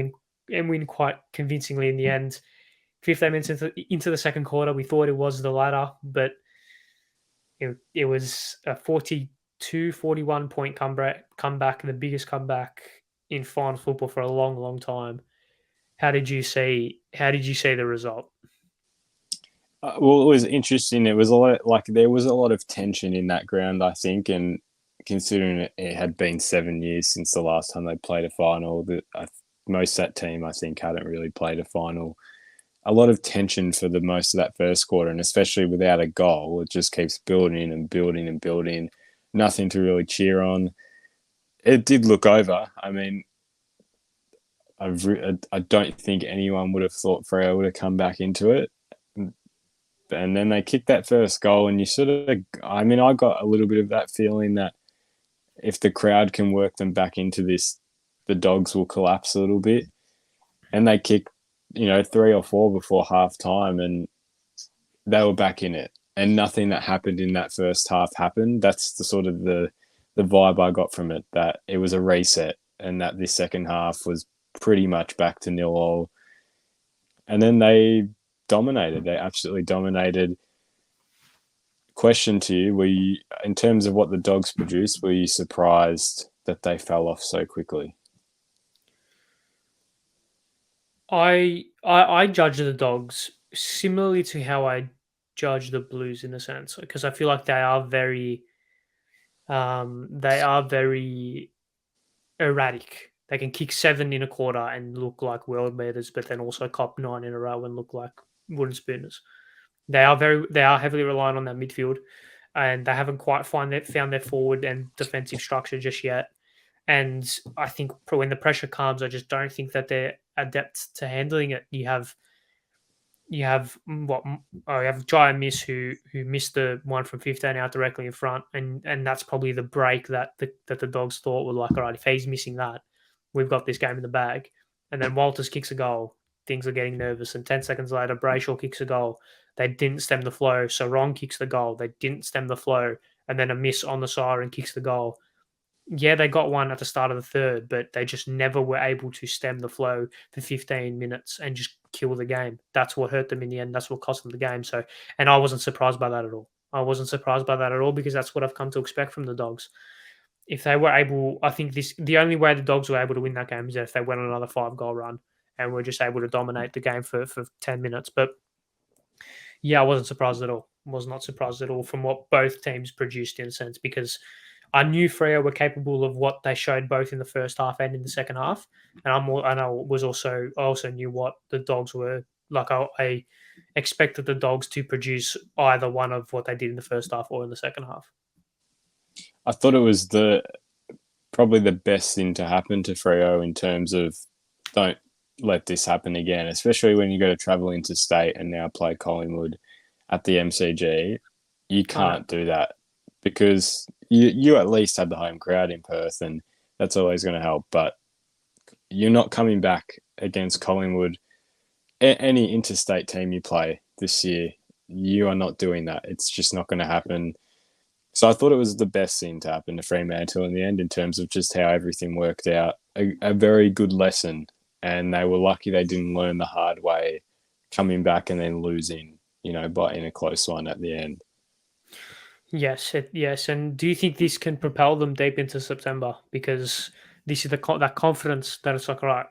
win quite convincingly in the end. 15 minutes into the second quarter, we thought it was the latter, but it was a 41 point comeback, the biggest comeback in final football for a long, long time. How did you see the result? Well, it was interesting. It was a lot there was a lot of tension in that ground, I think, and considering it had been 7 years since the last time they played a final, most of that team, I think, hadn't really played a final. A lot of tension for the most of that first quarter, and especially without a goal, it just keeps building and building and building. Nothing to really cheer on. It did look over. I mean, I don't think anyone would have thought Freo would have come back into it. And then they kicked that first goal, and you sort of, I mean, I got a little bit of that feeling that if the crowd can work them back into this, the Dogs will collapse a little bit. And they kicked, 3 or 4 before half time, and they were back in it. And nothing that happened in that first half happened. That's the sort of the vibe I got from it, that it was a reset and that this second half was pretty much back to nil all. And then they dominated. They absolutely dominated. Question to you: were you, in terms of what the Dogs produced, were you surprised that they fell off so quickly? I judge the Dogs similarly to how I judge the Blues in a sense, because I feel like they are very erratic. They can kick 7 in a quarter and look like world beaters, but then also cop 9 in a row and look like wooden spooners. They are heavily reliant on their midfield, and they haven't quite found their forward and defensive structure just yet. And I think when the pressure comes, I just don't think that they're adept to handling it. You have Jai Miss who missed the one from 15 out directly in front, and that's probably the break that the Dogs thought were like, all right, if he's missing that, we've got this game in the bag. And then Walters kicks a goal, things are getting nervous, and 10 seconds later, Brayshaw kicks a goal. They didn't stem the flow, so Ron kicks the goal. They didn't stem the flow, and then a miss on the siren kicks the goal. Yeah, they got one at the start of the third, but they just never were able to stem the flow for 15 minutes and just kill the game. That's what hurt them in the end. That's what cost them the game. So, and I wasn't surprised by that at all. I wasn't surprised by that at all because that's what I've come to expect from the Dogs. If they were able, I think the only way the Dogs were able to win that game is if they went on another 5 goal run and were just able to dominate the game for 10 minutes. But yeah, I wasn't surprised at all. Was not surprised at all from what both teams produced in a sense, because I knew Freo were capable of what they showed both in the first half and in the second half, and I also knew what the Dogs were like. I expected the Dogs to produce either one of what they did in the first half or in the second half. I thought it was probably the best thing to happen to Freo in terms of don't let this happen again, especially when you got to travel interstate and now play Collingwood at the MCG. You can't do that because you at least had the home crowd in Perth, and that's always going to help. But you're not coming back against Collingwood. Any interstate team you play this year, you are not doing that. It's just not going to happen. So I thought it was the best thing to happen to Fremantle in the end in terms of just how everything worked out. A very good lesson, and they were lucky they didn't learn the hard way, coming back and then losing, by in a close one at the end. Yes, yes. And do you think this can propel them deep into September? Because this is that confidence that it's like, all right,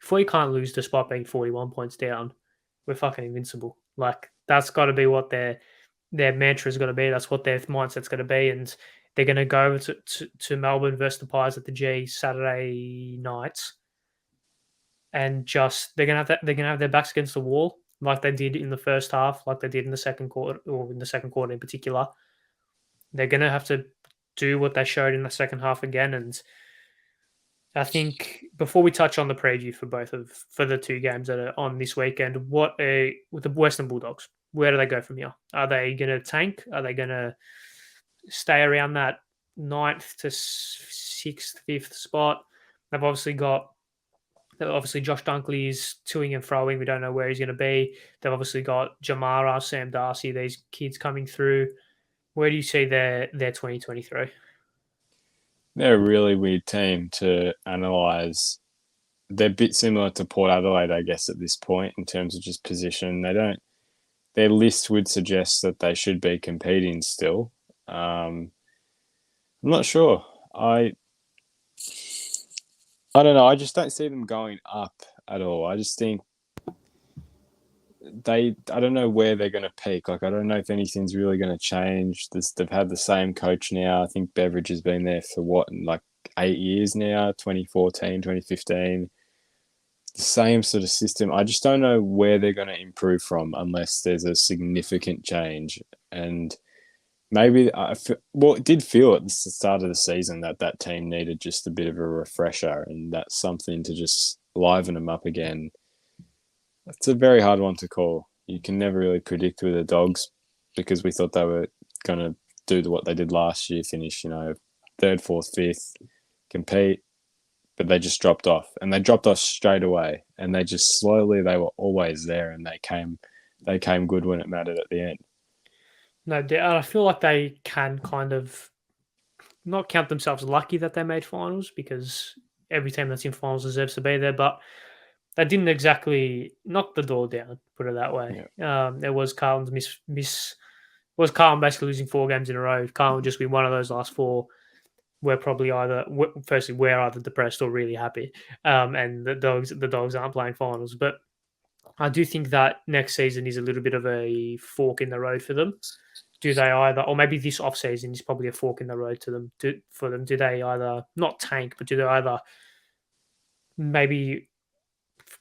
if we can't lose despite being 41 points down, we're fucking invincible. Like that's got to be what their mantra is going to be. That's what their mindset's going to be, and they're going to go to Melbourne versus the Pies at the G Saturday nights, and just they're going to have their backs against the wall like they did in the first half, like they did in the second quarter, or in the second quarter in particular. They're going to have to do what they showed in the second half again. And I think before we touch on the preview for the 2 games that are on this weekend, with the Western Bulldogs, where do they go from here? Are they going to tank? Are they going to stay around that 9th to 6th, 5th spot? They've obviously Josh Dunkley is toing and froing. We don't know where he's going to be. They've obviously got Jamara, Sam Darcy, these kids coming through. Where do you see their 2023? They're a really weird team to analyse. They're a bit similar to Port Adelaide, I guess, at this point in terms of just position. Their list would suggest that they should be competing still. I'm not sure. I don't know. I just don't see them going up at all. I just think I don't know where they're going to peak. Like, I don't know if anything's really going to change. They've had the same coach now. I think Beveridge has been there for 8 years now, 2014, 2015. The same sort of system. I just don't know where they're going to improve from unless there's a significant change. And maybe it did feel at the start of the season that team needed just a bit of a refresher, and that's something to just liven them up again. It's a very hard one to call. you can never really predict with the Dogs because we thought they were going to do what they did last year, finish, third, fourth, fifth, compete, but they just dropped off, and they dropped off straight away, and they just slowly they were always there, and they came good when it mattered at the end. No, I feel like they can kind of not count themselves lucky that they made finals because every team that's in finals deserves to be there, but they didn't exactly knock the door down. Put it that way. Yeah, There was Carlton's was Carlton basically losing 4 games in a row. If Carlton would just be one of those last four, we're probably firstly we're either depressed or really happy, and the dogs aren't playing finals. But I do think that next season is a little bit of a fork in the road for them. Do they either, or maybe this off season is probably a fork in the road to them for them? Do they either not tank, but do they either maybe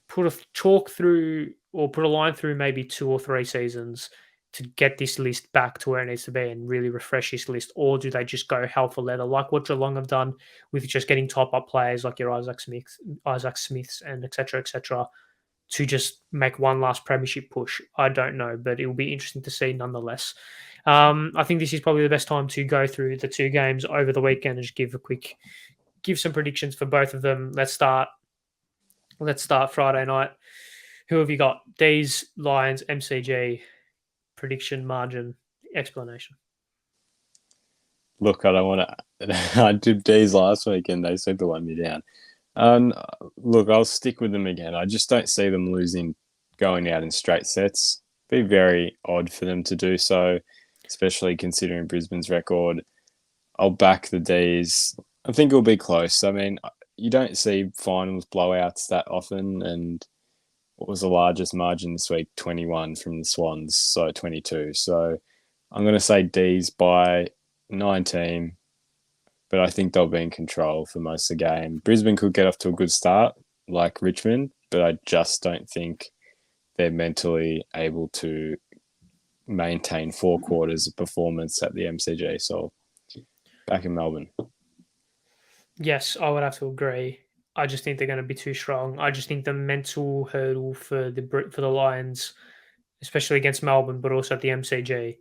put a chalk through or put a line through maybe 2 or 3 seasons to get this list back to where it needs to be and really refresh this list, or do they just go hell for leather like what Geelong have done with just getting top up players like your Isaac Smiths, and etc., to just make one last premiership push? I don't know, but it will be interesting to see nonetheless. I think this is probably the best time to go through the 2 games over the weekend and just give some predictions for both of them. Let's start Friday night. Who have you got? D's, Lions, MCG, prediction, margin, explanation. look, I don't want to. I did D's last week, and they seemed to let me down. Look, I'll stick with them again. I just don't see them going out in straight sets. Be very odd for them to do so, especially considering Brisbane's record. I'll back the D's. I think it'll be close. I mean, you don't see finals blowouts that often, and what was the largest margin this week? 21 from the Swans, so 22. So I'm going to say D's by 19, but I think they'll be in control for most of the game. Brisbane could get off to a good start, like Richmond, but I just don't think they're mentally able to maintain 4 quarters of performance at the MCG. So back in Melbourne. Yes, I would have to agree. I just think they're going to be too strong. I just think the mental hurdle for the Lions, especially against Melbourne, but also at the MCG,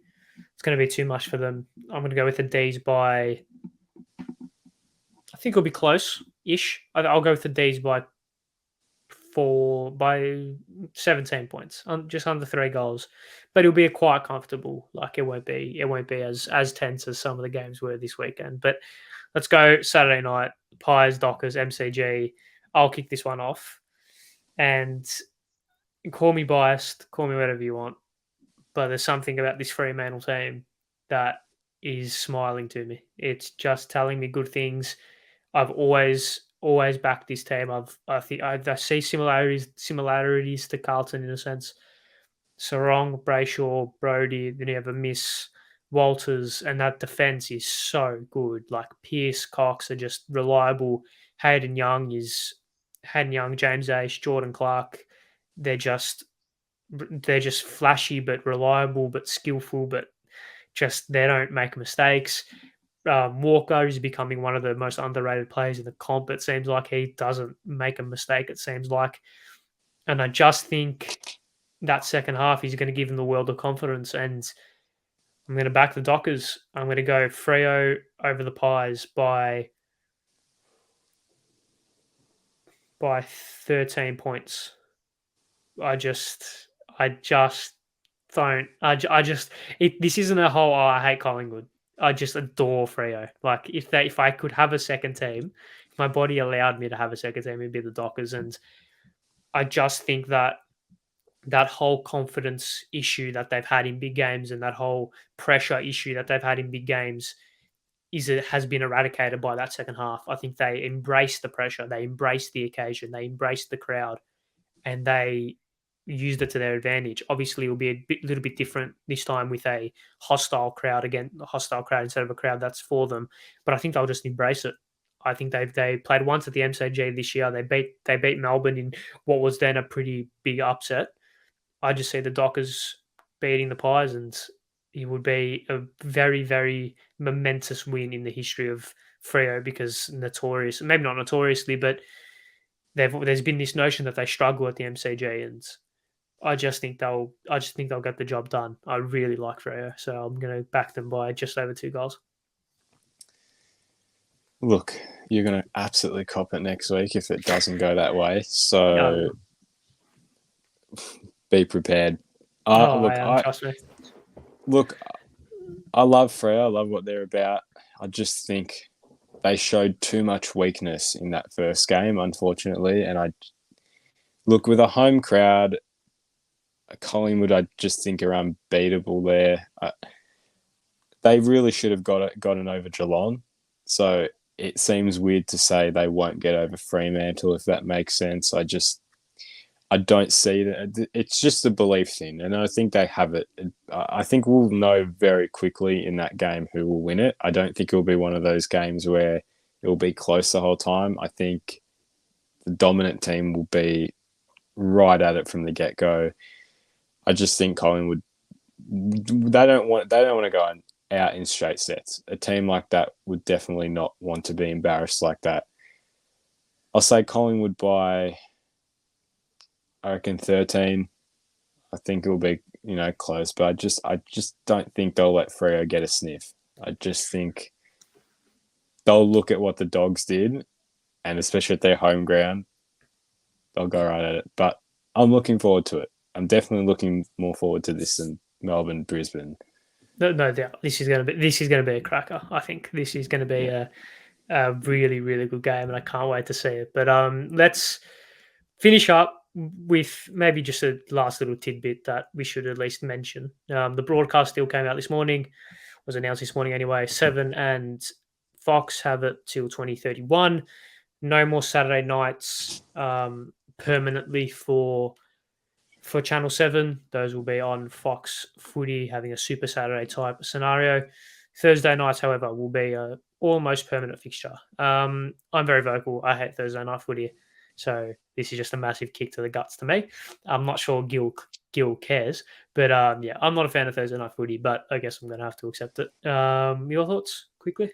it's going to be too much for them. I'm going to go with the D's by. I think it'll be close-ish. I'll go with the D's by 17 points, just under 3 goals. But it'll be a quite comfortable. Like it won't be as tense as some of the games were this weekend. But let's go Saturday night. Pies, Dockers, MCG. I'll kick this one off. And call me biased, call me whatever you want. But there's something about this Fremantle team that is smiling to me. It's just telling me good things. I've always backed this team. I see similarities to Carlton in a sense. Sarong, Brayshaw, Brody, then you have a miss, Walters, and that defense is so good. Like Pearce, Cox are just reliable. Hayden Young, James Ace, Jordan Clark. They're just flashy but reliable but skillful, but just they don't make mistakes. Walker is becoming one of the most underrated players in the comp. It seems like he doesn't make a mistake. It seems like, and I just think that second half he's going to give him the world of confidence. And I'm going to back the Dockers. I'm going to go Freo over the Pies by 13 points. I just don't. This isn't a whole. Oh, I hate Collingwood. I just adore Freo. Like if I could have a second team, if my body allowed me to have a second team, it'd be the Dockers. And I just think that whole confidence issue that they've had in big games and that whole pressure issue that they've had in big games has been eradicated by that second half. I think they embraced the pressure, they embraced the occasion, they embraced the crowd, and they used it to their advantage. Obviously, it will be a little bit different this time with a hostile crowd instead of a crowd that's for them. But I think they'll just embrace it. I think they played once at the MCG this year. They beat Melbourne in what was then a pretty big upset. I just see the Dockers beating the Pies, and it would be a very, very momentous win in the history of Freo because maybe not notoriously, but there's been this notion that they struggle at the MCG, and I just think they'll get the job done. I really like Freo, so I'm going to back them by just over 2 goals. Look, you're going to absolutely cop it next week if it doesn't go that way. Yeah, So be prepared. I am. Trust me. Look, I love Freo. I love what they're about. I just think they showed too much weakness in that first game, unfortunately. And look, with a home crowd, Collingwood, I just think are unbeatable there. They really should have gotten over Geelong. So it seems weird to say they won't get over Fremantle, if that makes sense. I don't see that. It's just a belief thing, and I think they have it. I think we'll know very quickly in that game who will win it. I don't think it'll be one of those games where it'll be close the whole time. I think the dominant team will be right at it from the get-go. I just think Collingwood, they don't want to go out in straight sets. A team like that would definitely not want to be embarrassed like that. I'll say Collingwood by, I reckon, 13. I think it'll be, close, but I just don't think they'll let Freo get a sniff. I just think they'll look at what the Dogs did, and especially at their home ground, they'll go right at it. But I'm looking forward to it. I'm definitely looking more forward to this than Melbourne, Brisbane. No doubt. This is going to be a cracker. I think this is going to be a really, really good game, and I can't wait to see it. But let's finish up with maybe just a last little tidbit that we should at least mention. The broadcast still came out this morning, was announced this morning anyway. 7 and Fox have it till 2031. No more Saturday nights permanently for Channel 7. Those will be on Fox Footy, having a Super Saturday type scenario. Thursday nights, however, will be a almost permanent fixture. I'm very vocal. I hate Thursday night footy. So this is just a massive kick to the guts to me. I'm not sure Gil cares, but yeah, I'm not a fan of Thursday night footy, but I guess I'm going to have to accept it. Your thoughts, quickly?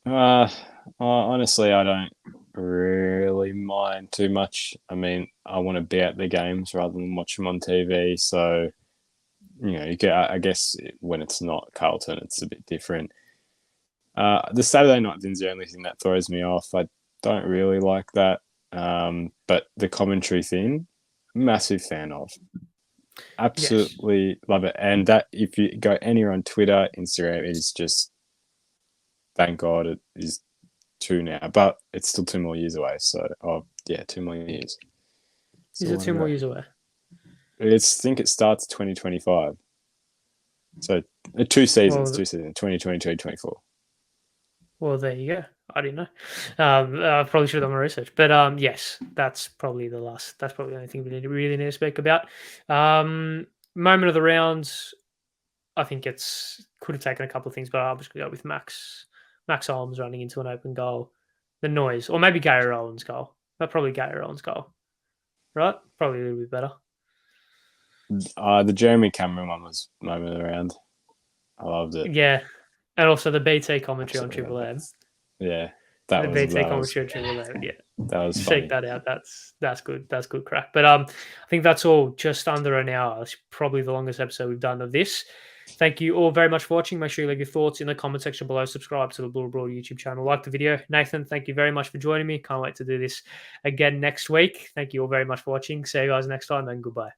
Honestly, I don't really mind too much. I mean, I want to be at the games rather than watch them on TV. So, I guess when it's not Carlton, it's a bit different. The Saturday night thing's the only thing that throws me off. I don't really like that. But the commentary thing, massive fan of. Absolutely love it. And that, if you go anywhere on Twitter, Instagram, it is just, thank God it is 2 now, but it's still 2 more years away. So, 2 more years. Is it 2 more years away? I think it starts 2025. So 2 seasons, 2022, 2024. Well, there you go. I didn't know. I probably should have done my research. But yes, that's probably the only thing we really need to speak about. Moment of the rounds, I think could have taken a couple of things, but I'll just go with Max Holmes running into an open goal. The noise, or maybe Gary Rowan's goal. But probably Gary Rowan's goal. Right? Probably a little bit better. The Jeremy Cameron one was moment of the round. I loved it. Yeah. And also the BT commentary on Triple M. Yeah. The BT commentary on Triple M. Yeah. That was funny. Check that out. That's good. That's good crack. But I think that's all, just under an hour. It's probably the longest episode we've done of this. Thank you all very much for watching. Make sure you leave your thoughts in the comment section below. Subscribe to the Blue Broad YouTube channel. Like the video. Nathan, thank you very much for joining me. Can't wait to do this again next week. Thank you all very much for watching. See you guys next time, and goodbye.